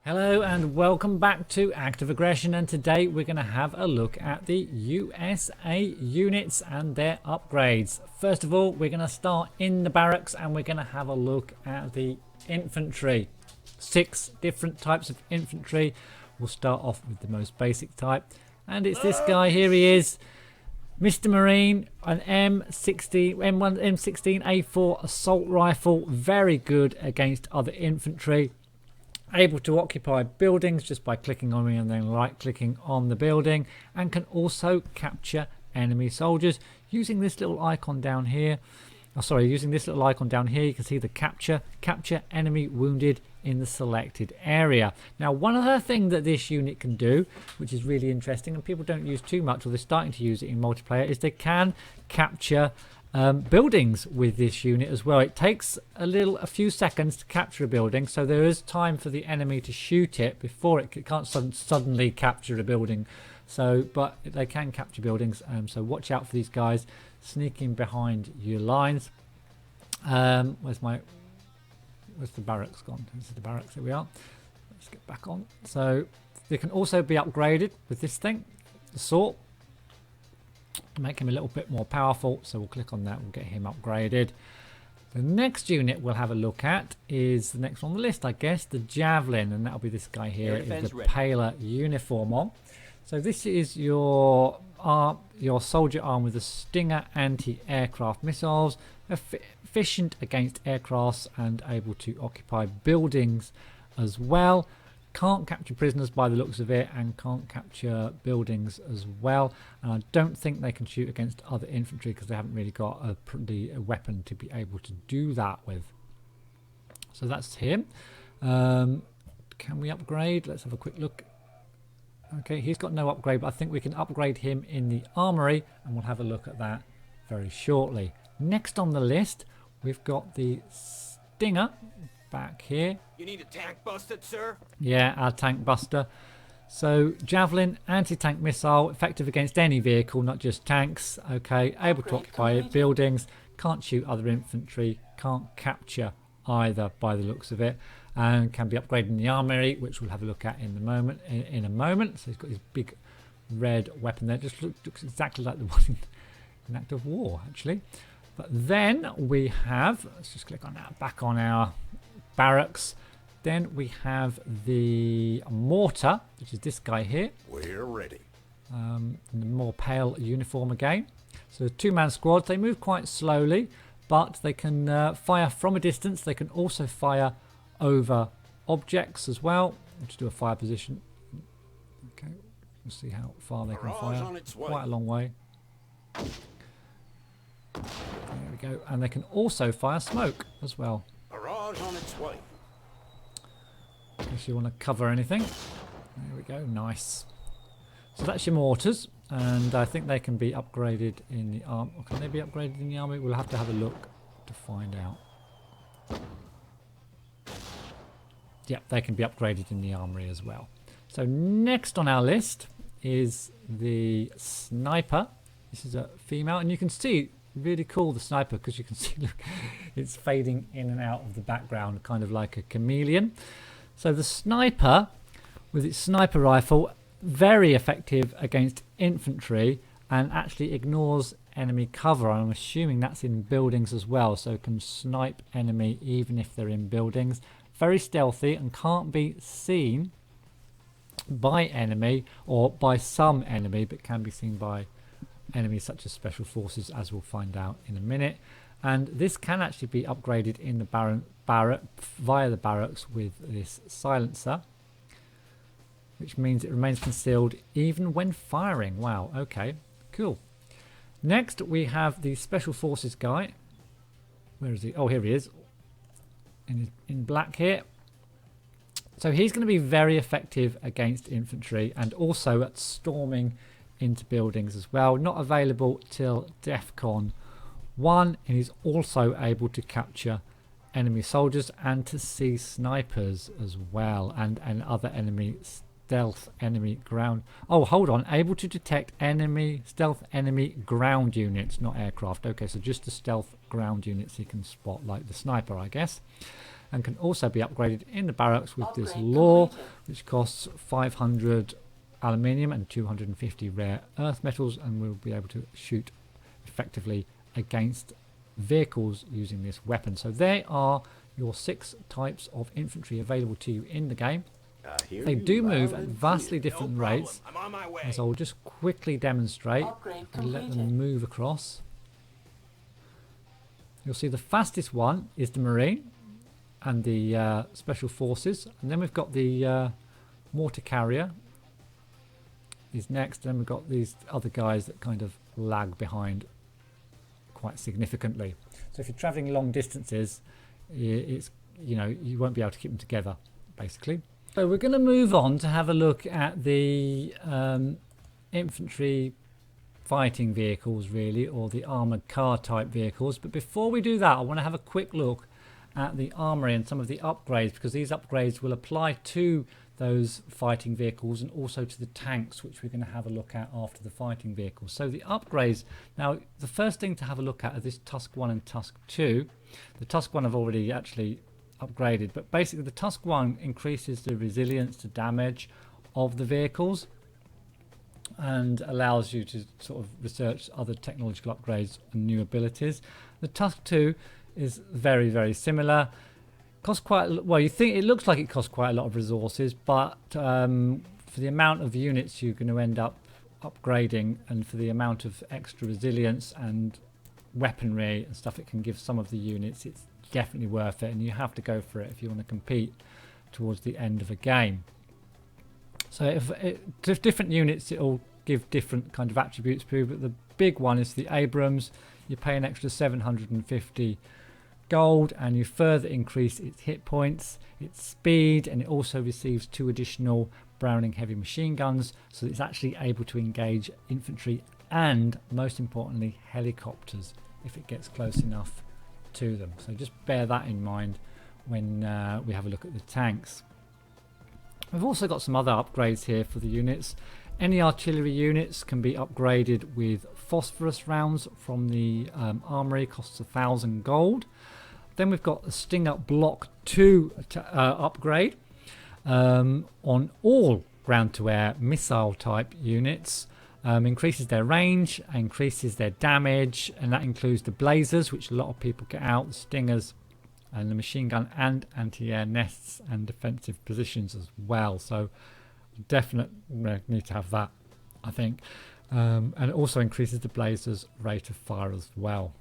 Hello and welcome back to Active Aggression, and today we're going to have a look at the USA units and their upgrades. First of all, we're going to start in the barracks and we're going to have a look at the infantry. 6 different types of infantry. We'll start off with the most basic type, and it's this guy here. He is Mr. Marine, an M16A4 assault rifle, very good against other infantry. Able to occupy buildings just by clicking on me and then right clicking on the building, and can also capture enemy soldiers using this little icon down here. Using this little icon down here, you can see the capture enemy wounded in the selected area. Now, one other thing that this unit can do, which is really interesting and people don't use too much, or they're starting to use it in multiplayer, is they can capture buildings with this unit as well. It takes a few seconds to capture a building, so there is time for the enemy to shoot it before it can't suddenly capture a building. But they can capture buildings, so watch out for these guys sneaking behind your lines. Where's the barracks gone? This is the barracks. Here we are. Let's get back on. So they can also be upgraded with this thing, the sword, to make him a little bit more powerful. So we'll click on that, we'll get him upgraded. The next unit we'll have a look at is the next one on the list, I guess, the javelin, and that'll be this guy here with the paler uniform on. So this is your soldier arm with the Stinger anti-aircraft missiles, efficient against aircrafts and able to occupy buildings as well. Can't capture prisoners by the looks of it, and can't capture buildings as well. And I don't think they can shoot against other infantry because they haven't really got a weapon to be able to do that with. So that's him. Can we upgrade? Let's have a quick look. Okay, he's got no upgrade, but I think we can upgrade him in the armory, and we'll have a look at that very shortly. Next on the list, we've got the Stinger back here. You need a tank busted, sir? Yeah, our tank buster. So javelin, anti-tank missile, effective against any vehicle, not just tanks. Okay, able to occupy buildings, can't shoot other infantry, can't capture either by the looks of it, and can be upgraded in the armory, which we'll have a look at in a moment. So he's got his big red weapon there. Just looks exactly like the one in Act of War, actually. But then we have, let's just click on that, back on our barracks. Then we have the mortar, which is this guy here. We're ready. In the more pale uniform again. So 2-man squads, they move quite slowly, but they can fire from a distance. They can also fire over objects as well. Let's do a fire position. Okay, we'll see how far they can fire. Quite a long way. There we go. And they can also fire smoke as well. Barrage on its way. In case you want to cover anything. There we go. Nice. So that's your mortars, and I think they can be upgraded in the arm. Can they be upgraded in the army? We'll have to have a look to find out. Yeah, they can be upgraded in the armory as well. So next on our list is the sniper. This is a female, and you can see, really cool, the sniper, because you can see, look, it's fading in and out of the background, kind of like a chameleon. So the sniper, with its sniper rifle, very effective against infantry, and actually ignores enemy cover. I'm assuming that's in buildings as well, so it can snipe enemy even if they're in buildings. Very stealthy and can't be seen by enemy, or by some enemy, but can be seen by enemies such as special forces, as we'll find out in a minute. And this can actually be upgraded in the via the barracks with this silencer, which means it remains concealed even when firing. Wow, okay, cool. Next we have the special forces guy. Where is he? Oh, here he is, in black here. So he's going to be very effective against infantry, and also at storming into buildings as well. Not available till DEFCON 1, and he's also able to capture enemy soldiers and to see snipers as well, and other enemy stealth enemy ground. Oh, hold on. Able to detect stealth enemy ground units, not aircraft. Okay, so just the stealth ground units he can spot, like the sniper, I guess. And can also be upgraded in the barracks with this lore, which costs 500 aluminium and 250 rare earth metals, and we'll be able to shoot effectively against vehicles using this weapon. So there are your 6 types of infantry available to you in the game. They do move at vastly different rates, I'm on my way. as I'll just quickly demonstrate and let them move across. You'll see the fastest one is the Marine and the Special Forces, and then we've got the mortar carrier is next, and then we've got these other guys that kind of lag behind quite significantly. So if you're traveling long distances, it's, you know, you won't be able to keep them together basically. So we're going to move on to have a look at the infantry fighting vehicles, really, or the armoured car type vehicles. But before we do that, I want to have a quick look at the armoury and some of the upgrades, because these upgrades will apply to those fighting vehicles and also to the tanks, which we're going to have a look at after the fighting vehicles. So the upgrades, now the first thing to have a look at are this Tusk 1 and Tusk 2. The Tusk 1 I've already actually upgraded, but basically the Tusk 1 increases the resilience to damage of the vehicles and allows you to sort of research other technological upgrades and new abilities. The Tusk 2 is very, very similar. Costs quite well. You think it looks like it costs quite a lot of resources, but for the amount of units you're going to end up upgrading, and for the amount of extra resilience and weaponry and stuff it can give some of the units, it's definitely worth it, and you have to go for it if you want to compete towards the end of a game. So if different units, it'll give different kind of attributes to, but the big one is the Abrams. You pay an extra 750 gold, and you further increase its hit points, its speed, and it also receives 2 additional Browning heavy machine guns, so it's actually able to engage infantry and, most importantly, helicopters if it gets close enough to them. So just bear that in mind when we have a look at the tanks. We've also got some other upgrades here for the units. Any artillery units can be upgraded with phosphorus rounds from the armory, costs 1,000 gold. Then we've got the Stinger Block 2 upgrade on all ground-to-air missile type units. Increases their range, increases their damage, and that includes the blazers, which a lot of people get out, the Stingers, and the machine gun and anti-air nests and defensive positions as well. So definitely need to have that, I think. And it also increases the blazers' rate of fire as well.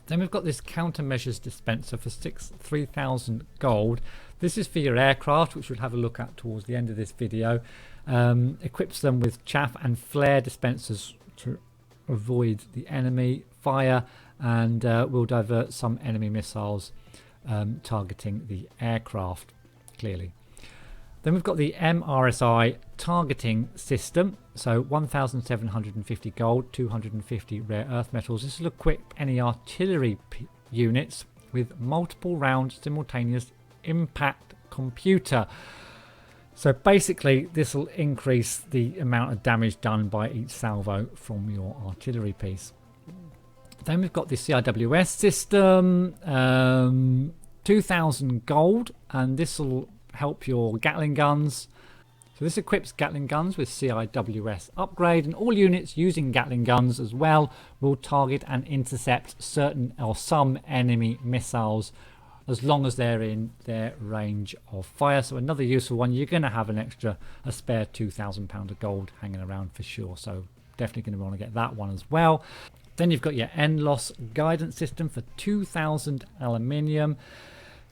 Then we've got this countermeasures dispenser for 3,000 gold. This is for your aircraft, which we'll have a look at towards the end of this video. Equips them with chaff and flare dispensers to avoid the enemy fire, and will divert some enemy missiles targeting the aircraft, clearly. Then we've got the MRSI targeting system. So 1,750 gold, 250 rare earth metals. This will equip any artillery units with multiple round simultaneous impact computer. So basically this will increase the amount of damage done by each salvo from your artillery piece. Then we've got the CIWS system, 2,000 gold, and this will help your Gatling guns. So this equips Gatling guns with CIWS upgrade, and all units using Gatling guns as well will target and intercept certain or some enemy missiles as long as they're in their range of fire. So another useful one. You're going to have a spare £2,000 of gold hanging around for sure, so definitely going to want to get that one as well. Then you've got your NLOS guidance system for 2,000 aluminium.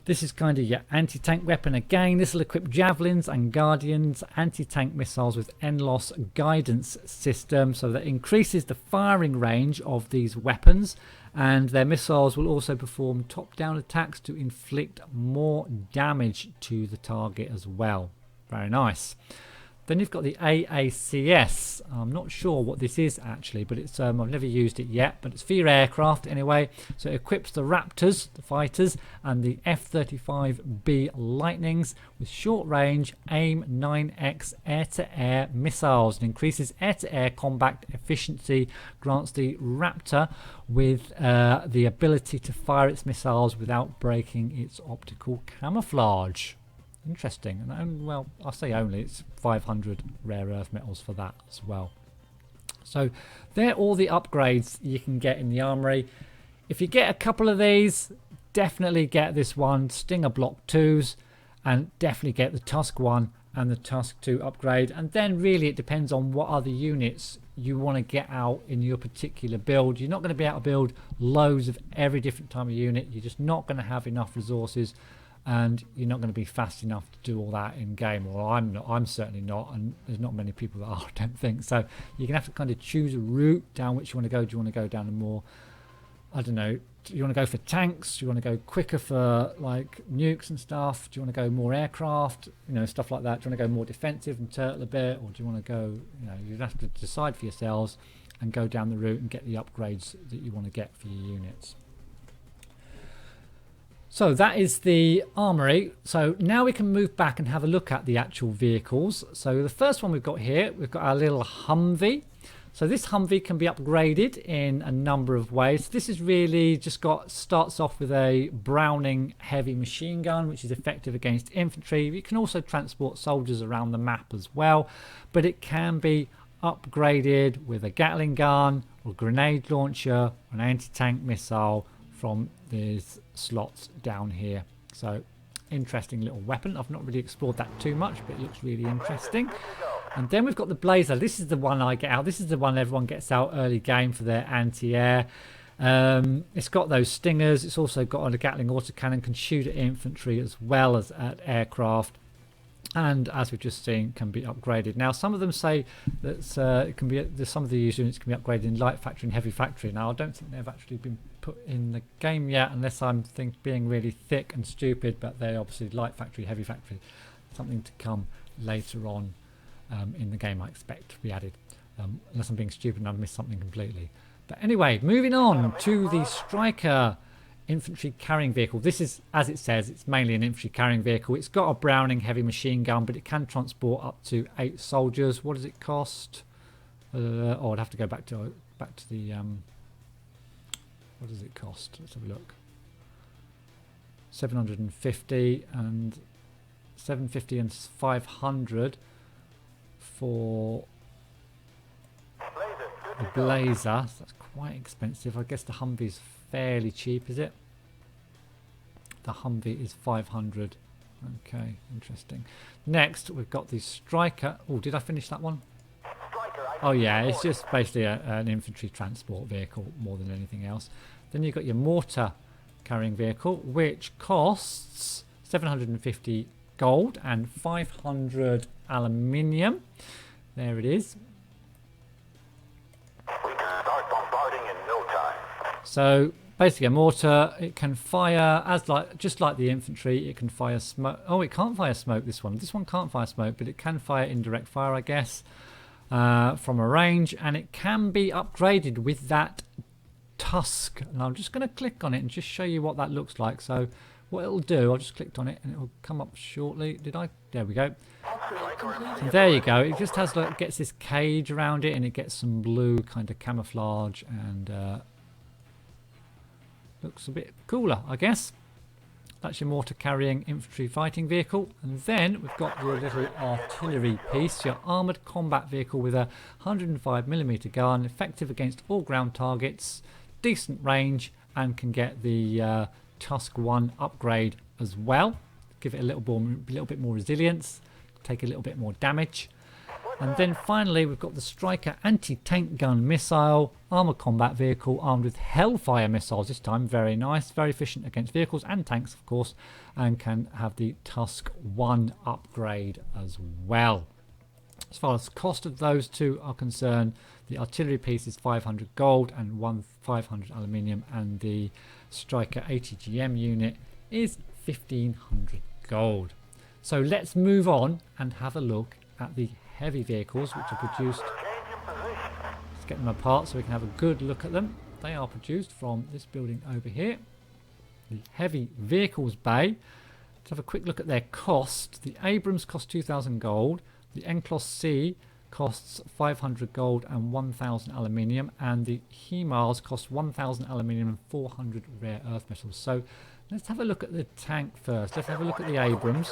This is kind of your anti-tank weapon again. This will equip Javelins and Guardians anti-tank missiles with NLOS guidance system, so that increases the firing range of these weapons, and their missiles will also perform top-down attacks to inflict more damage to the target as well. Very nice. Then you've got the AACS. I'm not sure what this is actually, but it's I've never used it yet, but it's for your aircraft anyway. So it equips the Raptors, the fighters, and the F-35B Lightnings with short-range AIM-9X air-to-air missiles and increases air-to-air combat efficiency, grants the Raptor with the ability to fire its missiles without breaking its optical camouflage. Interesting. And well, I'll say only it's 500 rare earth metals for that as well. So they're all the upgrades you can get in the armory. If you get a couple of these, definitely get this one, Stinger Block 2s, and definitely get the Tusk 1 and the Tusk 2 upgrade. And then really it depends on what other units you want to get out in your particular build. You're not going to be able to build loads of every different type of unit. You're just not going to have enough resources, and you're not going to be fast enough to do all that in game. Or I'm certainly not, and there's not many people that are, I don't think. So you're going to have to kind of choose a route down which you want to go. Do you want to go down a more, I don't know, do you want to go for tanks? Do you want to go quicker for like nukes and stuff? Do you want to go more aircraft, you know, stuff like that? Do you want to go more defensive and turtle a bit, or do you want to go, you know, you have to decide for yourselves and go down the route and get the upgrades that you want to get for your units. So that is the armory. So now we can move back and have a look at the actual vehicles. So the first one we've got here, we've got our little Humvee. So this Humvee can be upgraded in a number of ways. This is really just starts off with a Browning heavy machine gun, which is effective against infantry. It can also transport soldiers around the map as well, but it can be upgraded with a Gatling gun or grenade launcher, an anti-tank missile from these slots down here. So interesting little weapon. I've not really explored that too much, but it looks really interesting. And then we've got the Blazer. This is the one I get out. This is the one everyone gets out early game for their anti-air. It's got those stingers. It's also got a Gatling autocannon, can shoot at infantry as well as at aircraft. And as we've just seen, can be upgraded. Now, some of them say that it can be. Some of the units can be upgraded in light factory and heavy factory. Now, I don't think they've actually been put in the game yet, unless I'm being really thick and stupid. But they're obviously light factory, heavy factory, something to come later on in the game. I expect to be added, unless I'm being stupid and I've missed something completely. But anyway, moving on to the Striker infantry carrying vehicle. This is, as it says, it's mainly an infantry carrying vehicle. It's got a Browning heavy machine gun, but it can transport up to 8 soldiers. What does it cost? Oh, I'd have to go back to the what does it cost? Let's have a look. 750 and 750 and 500 for the Blazer. So that's quite expensive. I guess the Humvee's fairly cheap, is it? The Humvee is 500. Okay, interesting. Next, we've got the Striker. Oh, did I finish that one? Oh yeah, it's just basically an infantry transport vehicle more than anything else. Then you've got your mortar carrying vehicle, which costs 750 gold and 500 aluminium. There it is. We can start bombarding in no time. So basically a mortar, it can fire just like the infantry. It can fire smoke. Oh, it can't fire smoke, this one. This one can't fire smoke, but it can fire indirect fire, I guess, from a range, and it can be upgraded with that tusk. And I'm just going to click on it and just show you what that looks like. So what it'll do, I just clicked on it and it'll come up shortly. There we go. And there you go. It just has gets this cage around it, and it gets some blue kind of camouflage, and looks a bit cooler, I guess. That's your mortar carrying infantry fighting vehicle. And then we've got your little artillery piece, your armoured combat vehicle with a 105mm gun, effective against all ground targets, decent range, and can get the Tusk 1 upgrade as well. Give it a little bit more resilience, take a little bit more damage. And then finally we've got the Striker anti-tank gun missile, armoured combat vehicle armed with Hellfire missiles this time. Very nice, very efficient against vehicles and tanks, of course, and can have the Tusk 1 upgrade as well. As far as cost of those two are concerned, the artillery piece is 500 gold and 500 aluminium, and the Striker ATGM unit is 1500 gold. So let's move on and have a look at the heavy vehicles which are produced. Let's get them apart so we can have a good look at them. They are produced from this building over here, the heavy vehicles bay. Let's have a quick look at their cost. The Abrams cost 2,000 gold. The Enclos C costs 500 gold and 1,000 aluminium, and the HEMARS cost 1,000 aluminium and 400 rare earth metals. So let's have a look at the tank first. Let's have a look at the Abrams.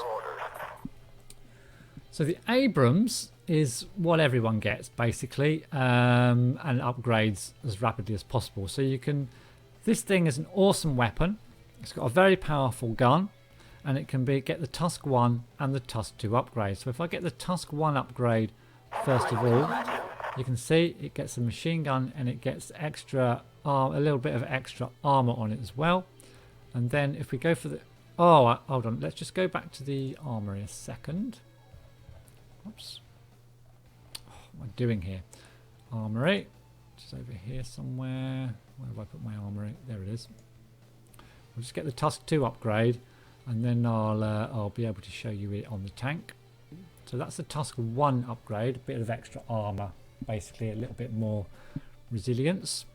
So the Abrams is what everyone gets basically, and upgrades as rapidly as possible. So you can, this thing is an awesome weapon. It's got a very powerful gun, and it can get the Tusk 1 and the Tusk 2 upgrade. So if I get the Tusk 1 upgrade first of all, you can see it gets a machine gun and it gets extra a little bit of extra armor on it as well. And then if we go for the, oh hold on, let's just go back to the armory a second. Oops, what am I doing here? Armory, just over here somewhere. Where have I put my armory? There it is. We'll just get the Tusk 2 upgrade, and then I'll be able to show you it on the tank. So that's the Tusk 1 upgrade, a bit of extra armor, basically a little bit more resilience,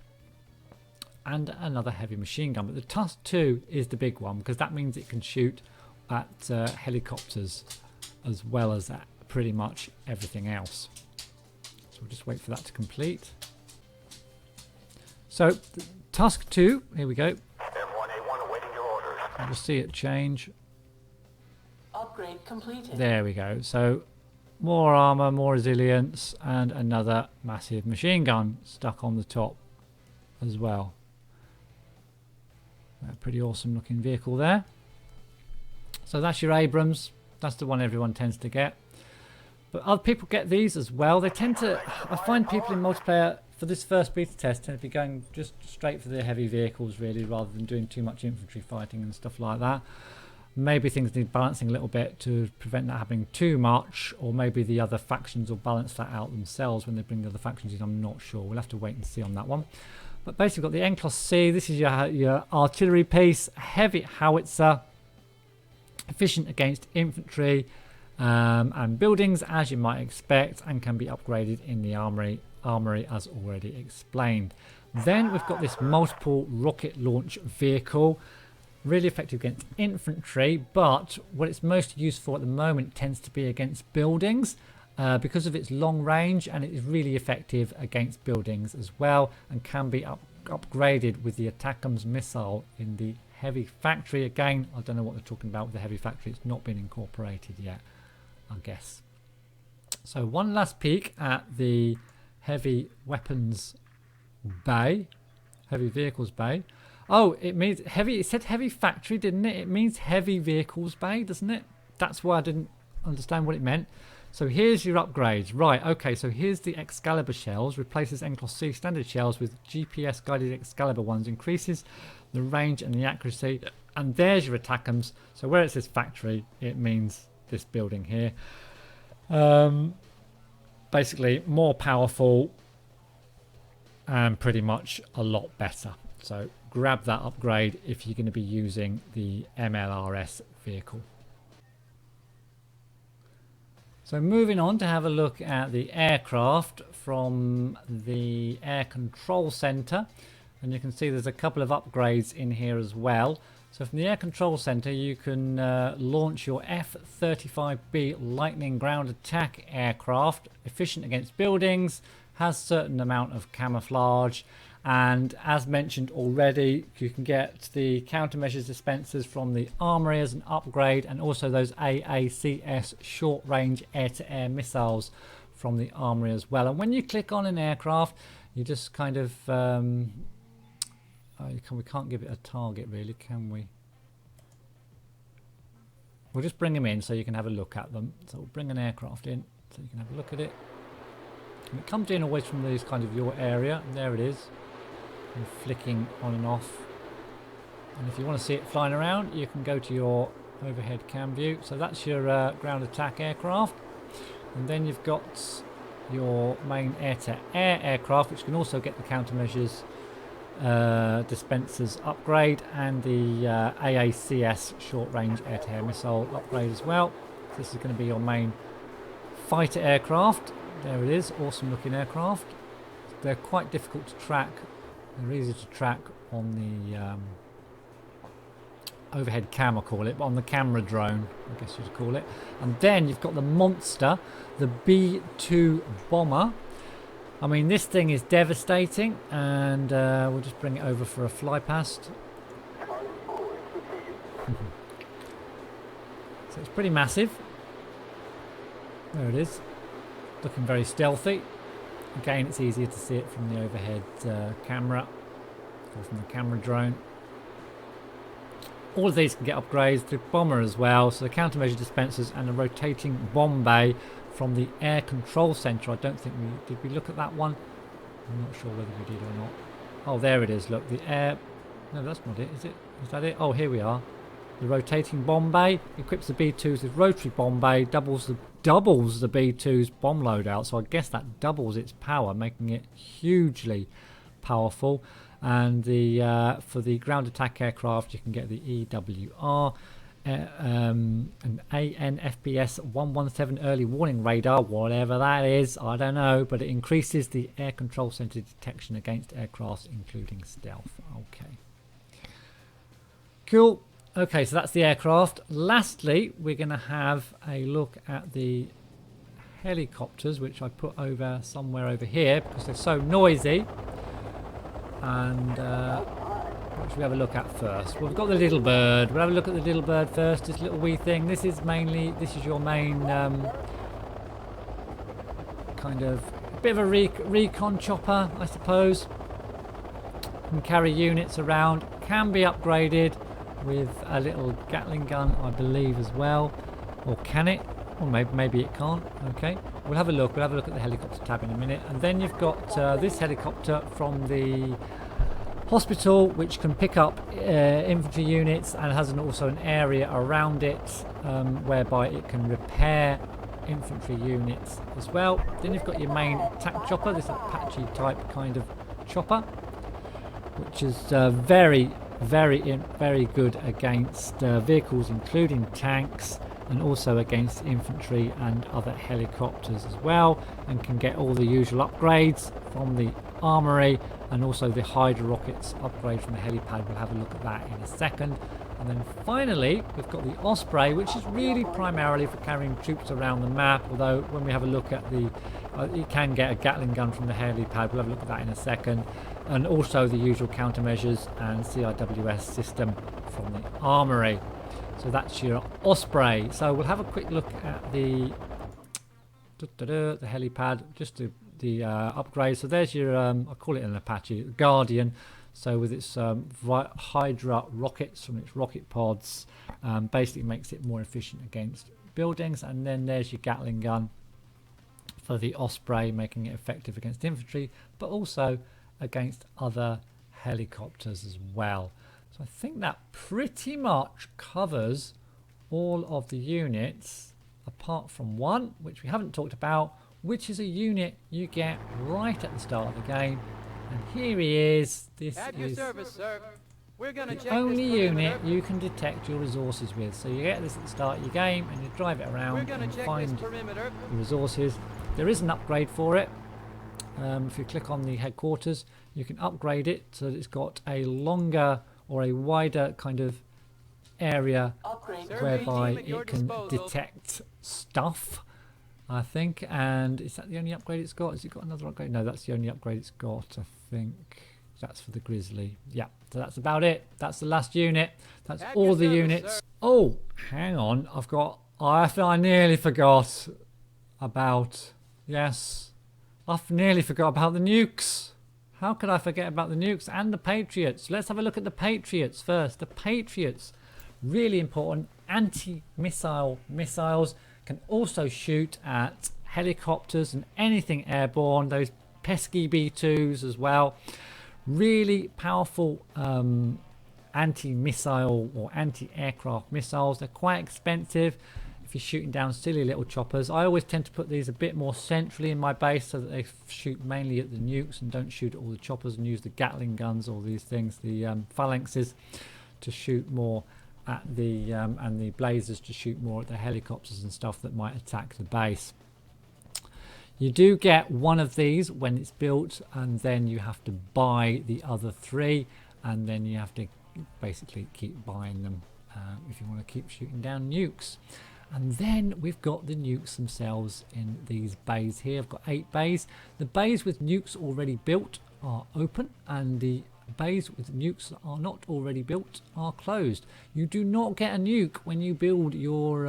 and another heavy machine gun. But the Tusk 2 is the big one, because that means it can shoot at helicopters as well as at pretty much everything else. So we'll just wait for that to complete. So the Tusk 2, here we go. M1A1 awaiting your orders. We'll see it change. Upgrade completed. There we go. So more armor, more resilience, and another massive machine gun stuck on the top as well. A pretty awesome looking vehicle there. So that's your Abrams. That's the one everyone tends to get. But other people get these as well. They tend to, I find people in multiplayer for this first beta test tend to be going just straight for the heavy vehicles really, rather than doing too much infantry fighting and stuff like that. Maybe things need balancing a little bit to prevent that happening too much, or maybe the other factions will balance that out themselves when they bring the other factions in. I'm not sure. We'll have to wait and see on that one. But basically, we've got the Enclos C. This is your artillery piece, heavy howitzer, efficient against infantry and buildings, as you might expect, and can be upgraded in the armory as already explained. Then we've got this multiple rocket launch vehicle. Really effective against infantry, but what it's most used for at the moment tends to be against buildings because of its long range, and it is really effective against buildings as well, and can be upgraded with the ATACMS missile in the heavy factory. Again, I don't know what they're talking about with the heavy factory. It's not been incorporated yet, I guess. So one last peek at the heavy weapons bay, heavy vehicles bay. Oh, it means heavy. It said heavy factory, didn't it? It means heavy vehicles bay, doesn't it? That's why I didn't understand what it meant. So here's your upgrades. Right, okay, so here's the Excalibur shells. Replaces Enclos C standard shells with GPS guided Excalibur ones. Increases the range and the accuracy. And there's your ATACMS. So where it says factory, it means this building here. Basically more powerful and pretty much a lot better. So grab that upgrade if you're going to be using the MLRS vehicle. So moving on to have a look at the aircraft from the Air Control Center, and you can see there's a couple of upgrades in here as well. So from the Air Control Center you can launch your F-35B Lightning ground attack aircraft, efficient against buildings, has certain amount of camouflage, and as mentioned already, you can get the countermeasures dispensers from the Armoury as an upgrade, and also those AACS short-range air-to-air missiles from the Armoury as well. And when you click on an aircraft, you just kind of we can't give it a target really, can we? We'll just bring them in so you can have a look at them. So we'll bring an aircraft in so you can have a look at it. And it comes in always from these kind of your area, and there it is. And flicking on and off. And if you want to see it flying around, you can go to your overhead cam view. So that's your ground attack aircraft, and then you've got your main air-to-air aircraft, which can also get the countermeasures dispensers upgrade, and the AACS short-range air-to-air missile upgrade as well. This is going to be your main fighter aircraft. There it is, awesome looking aircraft. They're quite difficult to track. They're easy to track on the overhead cam, I call it, but on the camera drone, I guess you'd call it. And then you've got the monster, the B-2 bomber. I mean, this thing is devastating, and we'll just bring it over for a fly past. So it's pretty massive. There it is, looking very stealthy. Again, it's easier to see it from the overhead camera, or from the camera drone. All of these can get upgrades, the bomber as well, so the countermeasure dispensers and a rotating bomb bay from the air control centre. I don't think did we look at that one? I'm not sure whether we did or not. Oh, there it is, look, the air, no, that's not it, is it? Is that it? Oh, here we are. The rotating bomb bay equips the B2s with rotary bomb bay, doubles the B2's bomb loadout, so I guess that doubles its power, making it hugely powerful. And the for the ground attack aircraft, you can get the EWR, an ANFPS 117 early warning radar, whatever that is, I don't know, but it increases the air control center detection against aircrafts, including stealth. Okay, cool. Okay, so that's the aircraft. Lastly, we're going to have a look at the helicopters, which I put over somewhere over here because they're so noisy. And what should we have a look at first? Well, we've got the little bird. We'll have a look at the little bird first. This little wee thing. This is your main kind of a bit of a recon chopper, I suppose. Can carry units around. Can be upgraded with a little Gatling gun, I believe, as well. Or can it? Or maybe it can't. Okay, we'll have a look. We'll have a look at the helicopter tab in a minute. And then you've got this helicopter from the hospital, which can pick up infantry units and has also an area around it whereby it can repair infantry units as well. Then you've got your main attack chopper, this Apache type kind of chopper, which is very good against vehicles including tanks, and also against infantry and other helicopters as well, and can get all the usual upgrades from the Armoury, and also the Hydra rockets upgrade from the helipad. We'll have a look at that in a second. And then finally we've got the Osprey, which is really primarily for carrying troops around the map, although when we have a look at the you can get a Gatling gun from the helipad. We'll have a look at that in a second. And also the usual countermeasures and CIWS system from the Armoury. So that's your Osprey. So we'll have a quick look at the helipad, just the upgrade. So there's your I call it an Apache Guardian. So with its Hydra rockets from its rocket pods, basically makes it more efficient against buildings. And then there's your Gatling gun for the Osprey, making it effective against infantry, but also against other helicopters as well. So I think that pretty much covers all of the units, apart from one, which we haven't talked about, which is a unit you get right at the start of the game. And here he is. This is the only unit you can detect your resources with. So you get this at the start of your game and you drive it around and find the resources. There is an upgrade for it. If you click on the headquarters, you can upgrade it so that it's got a longer or a wider kind of area whereby it can detect stuff, I think. And is that the only upgrade it's got? Has it got another upgrade? No, that's the only upgrade it's got, I think. That's for the Grizzly. Yeah, so that's about it. That's the last unit. That's all the units. Oh, hang on. I nearly forgot about, yes, I've nearly forgot about the nukes. How could I forget about the nukes and the Patriots? Let's have a look at the Patriots first. The Patriots, really important. Anti-missile missiles, can also shoot at helicopters and anything airborne. Those pesky B2s as well. Really powerful anti-missile or anti-aircraft missiles. They're quite expensive if you're shooting down silly little choppers. I always tend to put these a bit more centrally in my base so that they shoot mainly at the nukes and don't shoot at all the choppers, and use the Gatling guns or these things, the phalanxes, to shoot more at the and the blazers to shoot more at the helicopters and stuff that might attack the base. You do get one of these when it's built, and then you have to buy the other 3, and then you have to basically keep buying them if you want to keep shooting down nukes. And then we've got the nukes themselves in these bays here. I've got 8 bays. The bays with nukes already built are open, and the bays with nukes that are not already built are closed. You do not get a nuke when you build your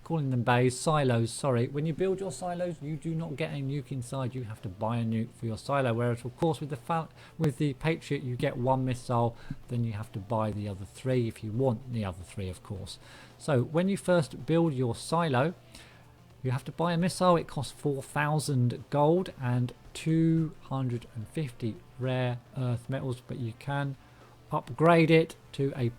calling them bays, silos, sorry. When you build your silos, you do not get a nuke inside. You have to buy a nuke for your silo, whereas of course with the Patriot you get 1 missile, then you have to buy the other 3 if you want the other 3, of course. So when you first build your silo, you have to buy a missile. It costs 4,000 gold and 250 rare earth metals, but you can upgrade it to a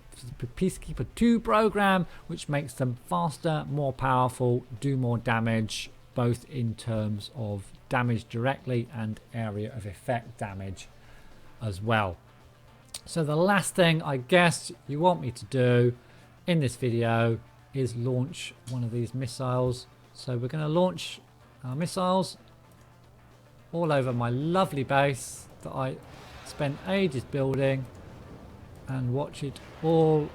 Peacekeeper 2 program, which makes them faster, more powerful, do more damage, both in terms of damage directly and area of effect damage as well. So the last thing I guess you want me to do in this video is launch one of these missiles. So we're going to launch our missiles all over my lovely base that I spent ages building, and watch it all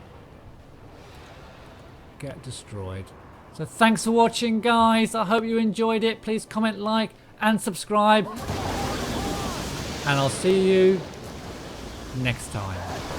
get destroyed. So thanks for watching, guys. I hope you enjoyed it. Please comment, like and subscribe, and I'll see you next time.